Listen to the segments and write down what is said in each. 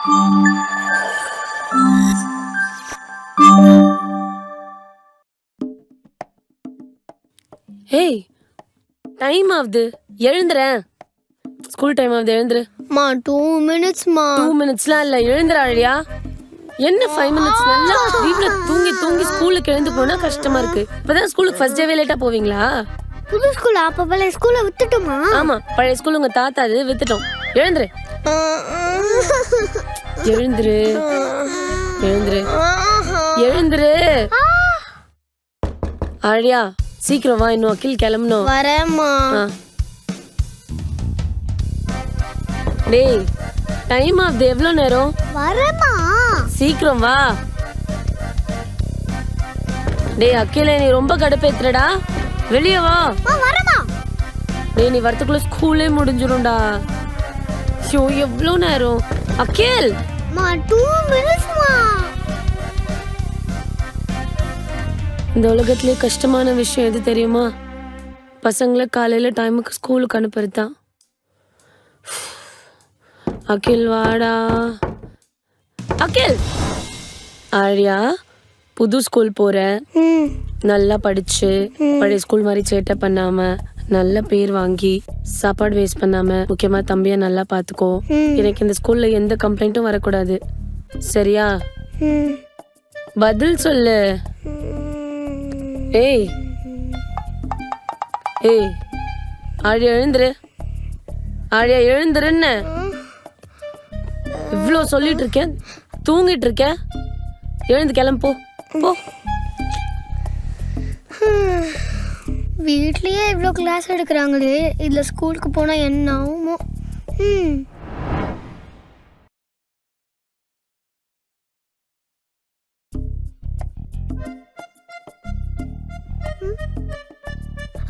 ஏய், டைம் ஆகுது, எழுந்துறேன். School time ஆகுது, எழுந்துரு. மா 2 மினிட்ஸ்மா. 2 மினிட்ஸ்லாம் இல்ல, எழுந்துற அழியா. என்ன 5 மினிட்ஸ்? நல்லா வீட்ல தூங்கி தூங்கி ஸ்கூலுக்கு எழுந்து போனா கஷ்டமா இருக்கு. இப்பதான் ஸ்கூலுக்கு ஃபர்ஸ்ட் டேவே லேட்டா போவீங்களா? புது ஸ்கூல் அப்ப பழைய ஸ்கூல்ல விட்டுட்டோமா? ஆமா, பழைய ஸ்கூல் உங்க தாத்தா அது வித்துட்டோம். எழுந்துரு, எழுந்துரு, எழுந்துரு, எழுந்துரு. அழியா, சீக்கிரம் வா, இன்னும் அகில் கிளம்பணும். வரேம்மா. டேய், டைம் ஆகுது, எவ்வளவு நேரம்? வரேம்மா. சீக்கிரம் வா. டேய் அகில, நீ ரொம்ப கடுப்பேத்துறடா, வெளியே வா. வரேம்மா. டேய், நீ வரதுக்குள்ள ஸ்கூலே முடிஞ்சிரும்டா. ஐயோ, எவ்வளவு நேரம்? அகில், 2 மினிட்ஸ்மா. இந்த உலகத்திலே கஷ்டமான விஷயம் எது தெரியுமா? பசங்களை காலையில டைமுக்கு ஸ்கூலுக்கு அனுப்புறதுதான். அகில் வாடா. அகில், ஆழியா, புது ஸ்கூல் போற, நல்லா படிச்சு பழைய ஸ்கூல் மாதிரி சேட்டை பண்ணாம நல்ல பேர் வாங்கி சாப்பாடு வேஸ்ட் பண்ணாம முக்கியமா தம்பிய நல்லா பாத்துக்கோ. எனக்கு இந்த ஸ்கூல்ல எந்த கம்ப்ளைண்ட்டும் வரக்கூடாது, சரியா? பதில் சொல்லு. ஏய் ஏய், ஆழியா எழுந்துரு, ஆழியா எழுந்துருன்னு இவ்ளோ சொல்லிட்டு இருக்கேன், தூங்கிட்டு இருக்க. எழுந்து கிளம்பு, போ. வீட்லயே இவ்ளோ கிளாஸ் எடுக்கிறாங்களே, இதுல ஸ்கூலுக்கு போனா என்ன ஆகுமோ?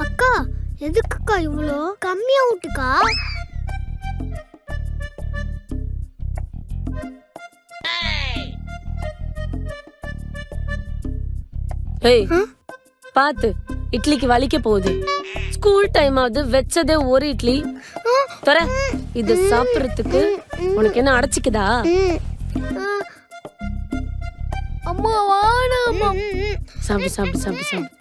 அக்கா, எதுக்குக்கா இவ்வளோ கம்மியா விட்டுக்கா? ஏய், பாத்து, இட்லிக்கு வலிக்க போகுது. ஸ்கூல் டைம் ஆகுது, வெச்சதே ஒரு இட்லி தர. இது சாப்பிடுறதுக்கு உனக்கு என்ன அடைச்சிக்குதா? அம்மா வாணாம்மா. சாப்பிடு சாப்பிடு சாப்பிடு சாப்பிடு.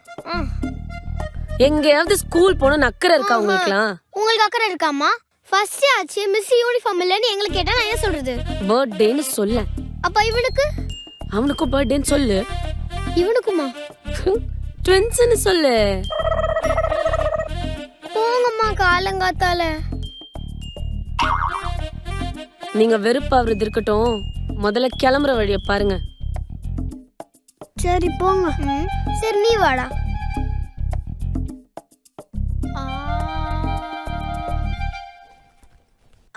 எங்கேயாவது ஸ்கூல் போன அக்கறை இருக்கா உங்களுக்குலாம்? உங்களுக்கு அக்கறை இருக்காமா? ஃபர்ஸ்ட் ஆச்சு, மிஸ் யூனிஃபார்ம் இல்லன்னு எங்களுக்கு கேட்டா நான் என்ன சொல்றது? பர்த்டேன்னு சொல்ல. அப்ப இவனுக்கு? அவனுக்கும் பர்த்டேன்னு சொல்லு. இவனுக்குமா? ட்வின்ஸ்னு சொல்லு. போங்கம்மா, காலங்காத்தால. நீங்க வெறுப்பாவது இருக்கட்டும், முதல்ல கிளம்புற வழிய பாருங்க. சரி போங்க. சரி நீ வாடா.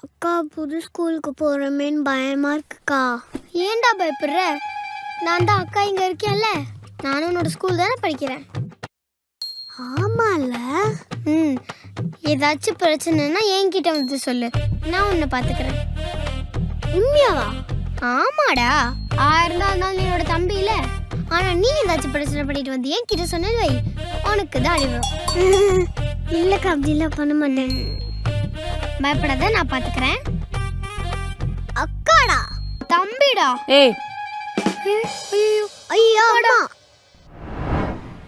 அக்கா, புது ஸ்கூலுக்கு போறமேன்னு பயமா இருக்குக்கா. ஏன்டா பயப்படுற? நான் தான் அக்கா இங்க இருக்கேன்ல, நானும் உன்னோட ஸ்கூல் தானே படிக்கிறேன். ஆமால. ஏதாச்சும் பிரச்சனைனா என்கிட்ட வந்து சொல்லு, நான் உன்னை பாத்துக்கிறேன். உண்மையாவா? ஆமாடா. இருந்தாலும் நீ என்னோட தம்பி இல்ல. ஆனா நீ ஏதாச்சும் பிரச்சனை பண்ணிட்டு வந்து என்கிட்ட சொன்னது வை, உனக்கு தான் அடி வரும். இல்லக்கா, அப்படிலாம் பண்ண மாட்டேன். பயப்படாத, நான் பாத்துக்கிறேன். அக்காடா, தம்பிடா. ஏய், ஐயா,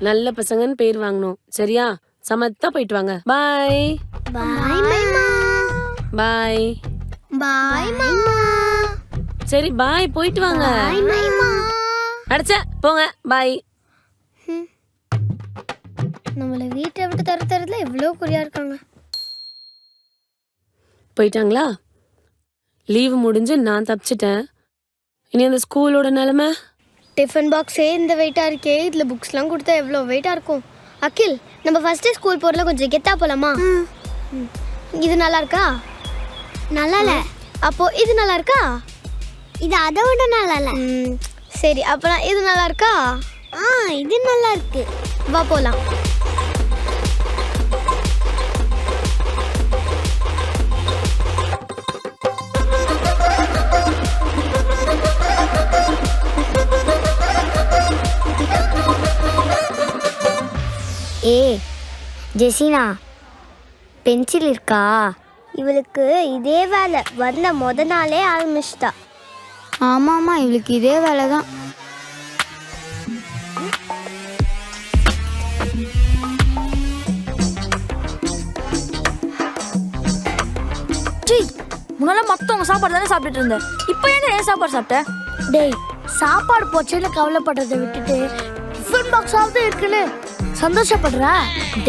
நல்ல பசங்கன்னு பேர் வாங்கணும், சரியா? சமத்தா போயிட்டு வாங்க. பாய் பாய் மைமா. பாய் பாய் மைமா. சரி பாய், போயிட்டு வாங்க. பாய் மைமா. அடச்சே, போங்க, பாய். நம்மள வீட்டை விட்டு தரதுல எவ்வளவு குறியா இருக்காங்க. போயிட்டாங்களா? லீவு முடிஞ்சு நான் தப்பிச்சிட்டேன். இனி அந்த ஸ்கூலோட நிலைமை? டிஃபன் பாக்ஸே இந்த வெயிட்டா இருக்கே, இதுல புக்ஸ்லாம் கொடுத்தா எவ்வளோ வெயிட்டா இருக்கும். அகில், நம்ம ஃபர்ஸ்ட் டே ஸ்கூல் போறதுல கொஞ்சம் கெத்தா போலாமா? இது நல்லா இருக்கா? நல்லா இல்ல. அப்போ இது நல்லா இருக்கா? இது அதை விட நல்லா இல்ல. சரி, அப்போ இது நல்லா இருக்கா? இது நல்லா இருக்கு. வா போலாம். ஜெசினா, பென்சில் இருக்கா? இவளுக்கு இதே வேலை வந்த முத நாளே ஆரம்பிச்சிட்டா. ஆமாம்மா, இவளுக்கு இதே வேலை தான். முன்னால மத்தவங்க சாப்பாடு தானே சாப்பிட்டுட்டு இருந்தேன். இப்போ ஏன் சாப்பாடு சாப்பிட்ட? டேய், சாப்பாடு போச்சுன்னு கவலைப்படுறதை விட்டுட்டு டிஃபன் பாக்ஸாவது இருக்குன்னு சந்தோஷப்படுறா.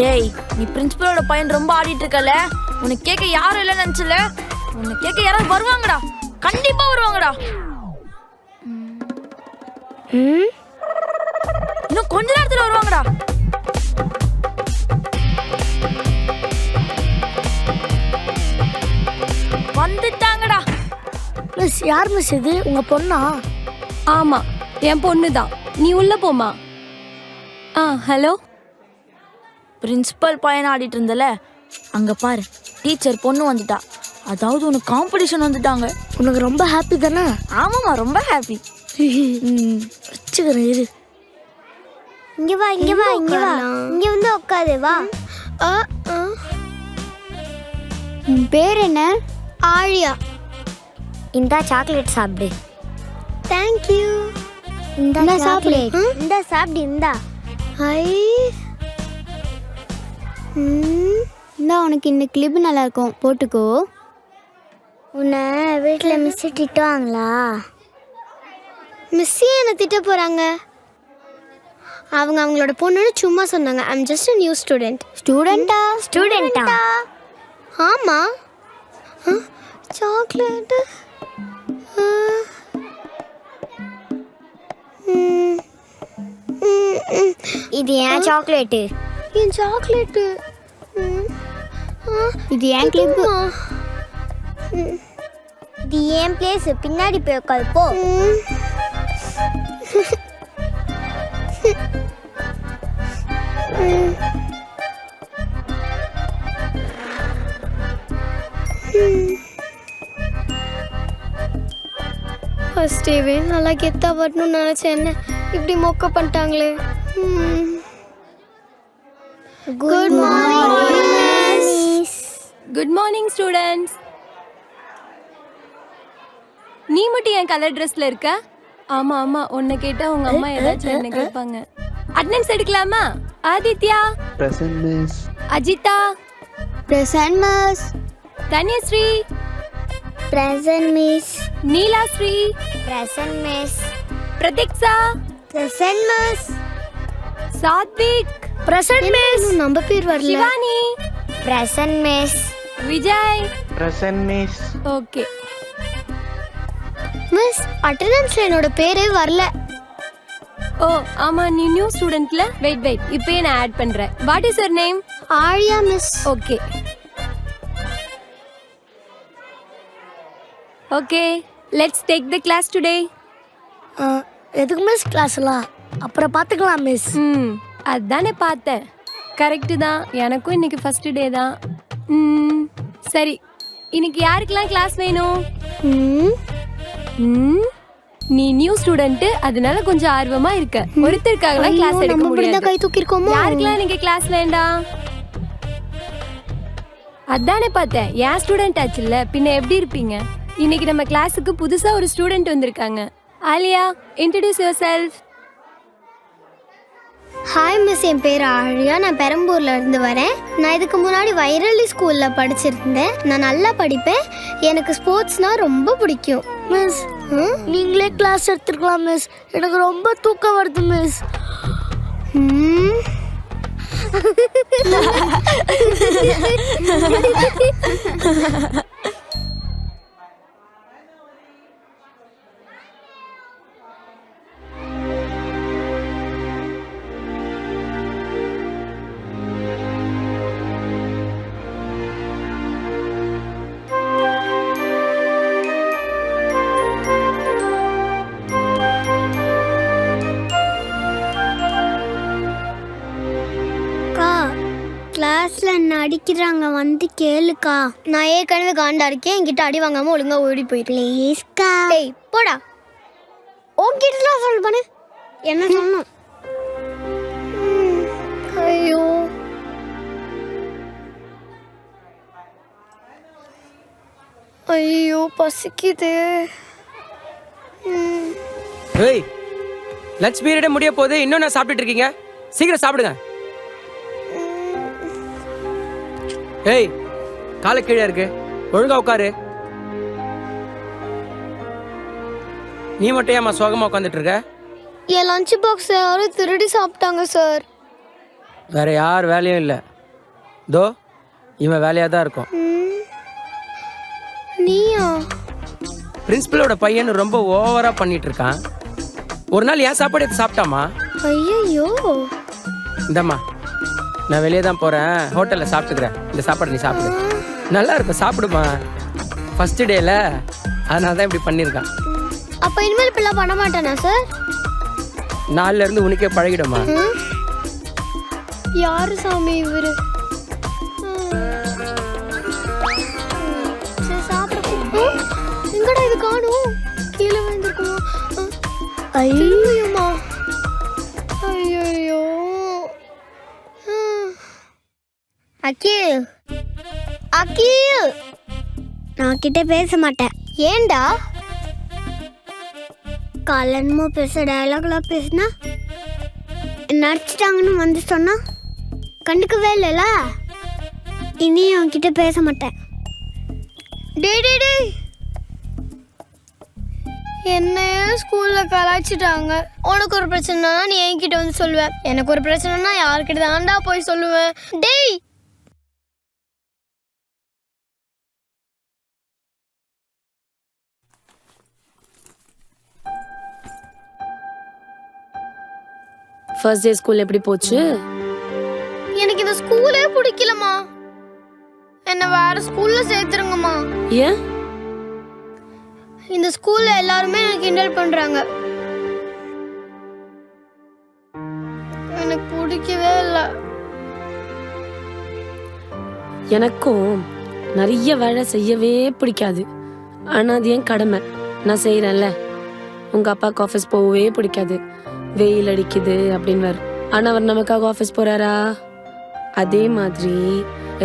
டேய், நீ பிரின்சிபலோட பையன் ரொம்ப ஆடிட்டு இருக்கல. உனக்கு கேட்க யாரும் இல்லைன்னு நினைச்சல. உன்னை கேட்க யாராவது வருவாங்கடா, கண்டிப்பா வருவாங்கடா. இன்னும் கொஞ்ச நேரத்துல வருவாங்கடா. வந்துட்டாங்கடா. மிஸ், யார் மிஸ் இது? உங்க பொண்ணா? ஆமா, என் பொண்ணு தான். நீ உள்ள போமா. ஹலோ. பிரின்சிபல் பையன் ஆடிட்டு இருந்தல, அங்க பாரு, டீச்சர் பொண்ணு வந்துட்டா. அதாவது உனக்கு காம்படிஷன் வந்துட்டாங்க. உனக்கு ரொம்ப ஹாப்பி தானே? ஆமாம்மா, ரொம்ப ஹாப்பி. வச்சுக்கிறேன் இரு. இங்க வா, இங்க வா, இங்க வா, இங்க வந்து உட்காரு. வா. உன் பேர் என்ன? ஆழியா. இந்த சாக்லேட் சாப்பிடு. Thank you. இந்த சாக்லேட் இந்த சாப்பிடு. ஐ, இந்த உனக்கு இந்த கிளிப் நல்லா இருக்கும், போட்டுக்கோ. உன்னை வீட்டில் மிஸ் திட்டுவாங்களா? மிஸ்ஸே என்னை திட்ட போகிறாங்க. அவங்க அவங்களோட பொண்ணுன்னு சும்மா சொன்னாங்க. I'm just a new student. ஸ்டூடெண்ட்டா? ஆமாம். சாக்லேட்டு. இது ஏன் சாக்லேட்டு? என் சாக்லேட்டு. இது ஏன் கிளிப்பு? இது ஏன் பிளேஸ். பின்னாடி போய் உட்காரு போ. ஃபர்ஸ்ட் டேவே நல்லா கெத்தா வரணும்னு நினச்சேன். என்ன இப்படி மொக்க பண்ணிட்டாங்களே. Good morning miss. Good morning students. நீ மட்டும் என் கலர் ட்ரெஸ்ல இருக்க? ஆமா ஆமா, உன்னை கேட்டா உங்க அம்மா ஏதாச்சும் என்ன கேட்பாங்க. அட்டெண்டன்ஸ் எடுக்கலாமா? Aditya Present, miss. Ajitha present miss. Dhanyashree present miss. Neelashree present miss. Pratiksha present miss. Sathvik present miss. நம்ம பேர் வரல. Shivani present miss. Vijay. Present, miss. Okay miss, அட்டெண்டன்ஸ்ல என்னோட பேரே வரல. ஓ ஆமா, நீ நியூ ஸ்டூடெண்ட்ல. வெயிட் இப்பயே நான் ஆட் பண்றேன். What is your name? Aaliya miss. Okay okay, let's take the class today. எதுக்கு மிஸ் கிளாஸ்லாம்? அப்புறம் பார்த்துக்கலாம் மிஸ். அதானே பார்த்தேன். கரெக்டு தான், எனக்கும் இன்னைக்கு ஃபர்ஸ்ட் டே தான். சரி, இன்னைக்கு யாருக்கெல்லாம் கிளாஸ் வேணும்? நீ நியூ ஸ்டூடெண்ட், அதனால கொஞ்சம் ஆர்வமா இருக்க. ஒருத்தருக்காகலாம் கிளாஸ் எடுக்க முடியாது. கை தூக்கி இருக்கோமா? யாருக்கெல்லாம் இன்னைக்கு கிளாஸ் வேண்டாம்? அதானே பார்த்தேன், என் ஸ்டூடெண்ட் ஆச்சுல்ல, பின்ன எப்படி இருப்பீங்க? இன்னைக்கு நம்ம கிளாஸுக்கு புதுசா ஒரு ஸ்டூடெண்ட் வந்திருக்காங்க. Aaliya, introduce yourself. Hi miss, என் பேர் ஆழியா. நான் பெரம்பூர்ல இருந்து வரேன். நான் இதுக்கு முன்னாடி வைரலி ஸ்கூல்ல படிச்சிருந்தேன். நான் நல்லா படிப்பேன். எனக்கு ஸ்போர்ட்ஸ்னா ரொம்ப பிடிக்கும். மிஸ், நீங்களே கிளாஸ் எடுத்துக்கலாம் மிஸ். எனக்கு ரொம்ப தூக்கம் வருது மிஸ். கிளாஸ்ல என்ன அடிக்கிறாங்க, வந்து கேளுக்கா. நான் ஏற்கனவே காண்டா இருக்கேன். என்கிட்ட அடி வாங்காம ஒழுங்கா ஓடி போயிரு ப்ளீஸ்க்கா. டேய் போடா, உன்கிட்ட சொல் பண்ணு. என்ன சொன்னோம்? ஐயோ, ஐயோ பசிக்குது. ஏய் லஞ்ச் பீரியடே முடிய போகுது, இன்னும் நான் சாப்பிட்டுட்டு இருக்கீங்க? சீக்கிரம் சாப்பிடுங்க. ஏய் காலை கீழே இருக்கு, ஒழுங்கா உட்காரு. நீ மட்டும் ஏமா சோகமா உட்காந்துட்டு இருக்க? என் லஞ்ச் பாக்ஸ் யாரும் திருடி சாப்பிட்டாங்க சார். வேற யார் வேலையும் இல்லை, தோ இவன் வேலையாக தான் இருக்கும். நீயா? பிரின்சிபலோட பையன் ரொம்ப ஓவரா பண்ணிட்டு இருக்கான். ஒரு நாள் என் சாப்பாடு எடுத்து சாப்பிட்டாமா. ஐயோ, இந்தம்மா நான் வெளியே தான் போறேன், ஹோட்டல்ல சாப்பிட்டுக்கிறேன். இந்த சாப்பாடு நீ சாப்பிடு, நல்லா இருக்கும், சாப்பிடுமா. ஃபர்ஸ்ட் டேல அதனால தான் இப்படி பண்ணியிருக்கான். அப்ப இனிமேல் இப்பெல்லாம் பண்ண மாட்டானா சார்? நாலுல இருந்து உனக்கே பழகிடுமா. யாரு சாமி இவரு? சரி சாப்பிட. எங்கடா இது காணும்? கீழே விழுந்திருக்குமா? ஐயோமா, ஐயோ. அகில், அகில், நான் கிட்ட பேச மாட்டேன். ஏண்டா? காலன்மோ பேச டயலாக்லாம் பேசினா நடிச்சிட்டாங்கன்னு வந்து சொன்னா கண்டுக்கவே இல்லைல்ல. இனி அவன்கிட்ட பேச மாட்டேன். டேய் என்னைய ஸ்கூல்ல கலாய்ச்சிட்டாங்க. உனக்கு ஒரு பிரச்சனைனா நீ என்கிட்ட வந்து சொல்லுவேன், எனக்கு ஒரு பிரச்சனைனா யார்கிட்ட தாண்டா போய் சொல்லுவேன்? டேய் ஃபர்ஸ்ட் டே ஸ்கூல் எப்படி போச்சு? எனக்கு இந்த ஸ்கூலே பிடிக்கலமா, என்ன வேற ஸ்கூல்ல சேர்த்துருங்கம்மா. ஏன்? இந்த ஸ்கூல்ல எல்லாருமே எனக்கு கிண்டல் பண்றாங்க, எனக்கு பிடிக்கவே இல்லை. எனக்கும் நிறைய வேலை செய்யவே பிடிக்காது. ஆனால் அது என் கடமை, நான் செய்கிறேன்ல. உங்கள் அப்பாவுக்கு ஆஃபீஸ் போகவே பிடிக்காது, வெயில் அடிக்குது அப்படின்னு. ஆனால் அவர் நமக்காக ஆஃபீஸ் போகிறாரா? அதே மாதிரி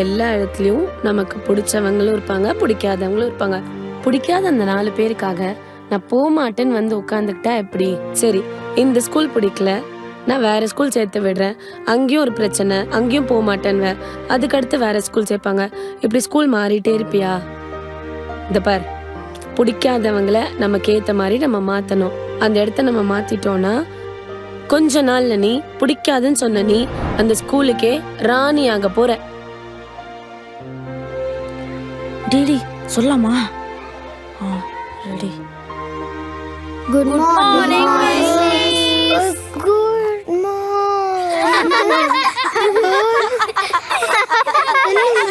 எல்லா இடத்துலையும் நமக்கு பிடிச்சவங்களும் இருப்பாங்க, பிடிக்காதவங்களும் இருப்பாங்க. பிடிக்காத அந்த 4 பேருக்காக நான் போக மாட்டேன்னு வந்து உட்காந்துக்கிட்டா எப்படி? சரி, இந்த ஸ்கூல் பிடிக்கல, நான் வேற ஸ்கூல் சேர்த்து விடுறேன். அங்கேயும் ஒரு பிரச்சனை, அங்கேயும் போக மாட்டேன்வேன். அதுக்கடுத்து வேற ஸ்கூல் சேர்ப்பாங்க. இப்படி ஸ்கூல் மாறிட்டே இருப்பியா? இந்த பார், பிடிக்காதவங்கள நமக்கு ஏற்ற மாதிரி நம்ம மாற்றணும். அந்த இடத்த நம்ம மாற்றிட்டோன்னா கொஞ்ச நாள்ல நீ பிடிக்காதுன்னு சொன்ன நீ அந்த ஸ்கூலுக்கே ராணி ஆக போற. டேடி சொல்லலாமா? Ready. Good morning miss. Good morning.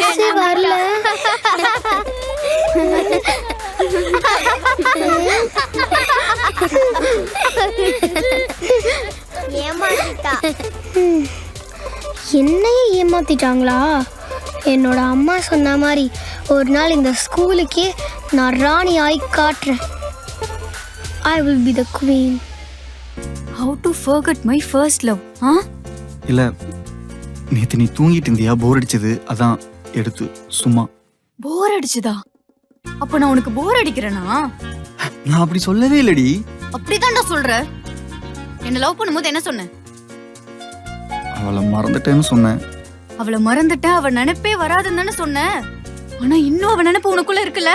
Miss வரல. என்னையே ஏமாத்திட்டாங்களா? என்னோட அம்மா சொன்ன மாதிரி ஒரு நாள் இந்த ஸ்கூலுக்கே நான் ராணி ஆகி காட்டுறேன். I will be the queen. How to forget my first love? இல்ல நேத்து நீ தூங்கிட்டு இருந்தியா, போர் அடிச்சது, அதான் எடுத்து சும்மா. போர் அடிச்சுதா? அப்ப நான் உனக்கு போர் அடிக்கிறேனா? நான் அப்படி சொல்லவே இல்லடி. அப்படிதான்டா சொல்ற. என்ன லவ் பண்ணும்போது என்ன சொன்ன? அவளை மறந்துட்டேன்னு சொன்னேன். அவளை மறந்துட்ட, அவ நினைப்பே வராதுன்னு தானே சொன்ன. ஆனா இன்னும் அவ நினைப்பு உனக்குள்ள இருக்குல்ல.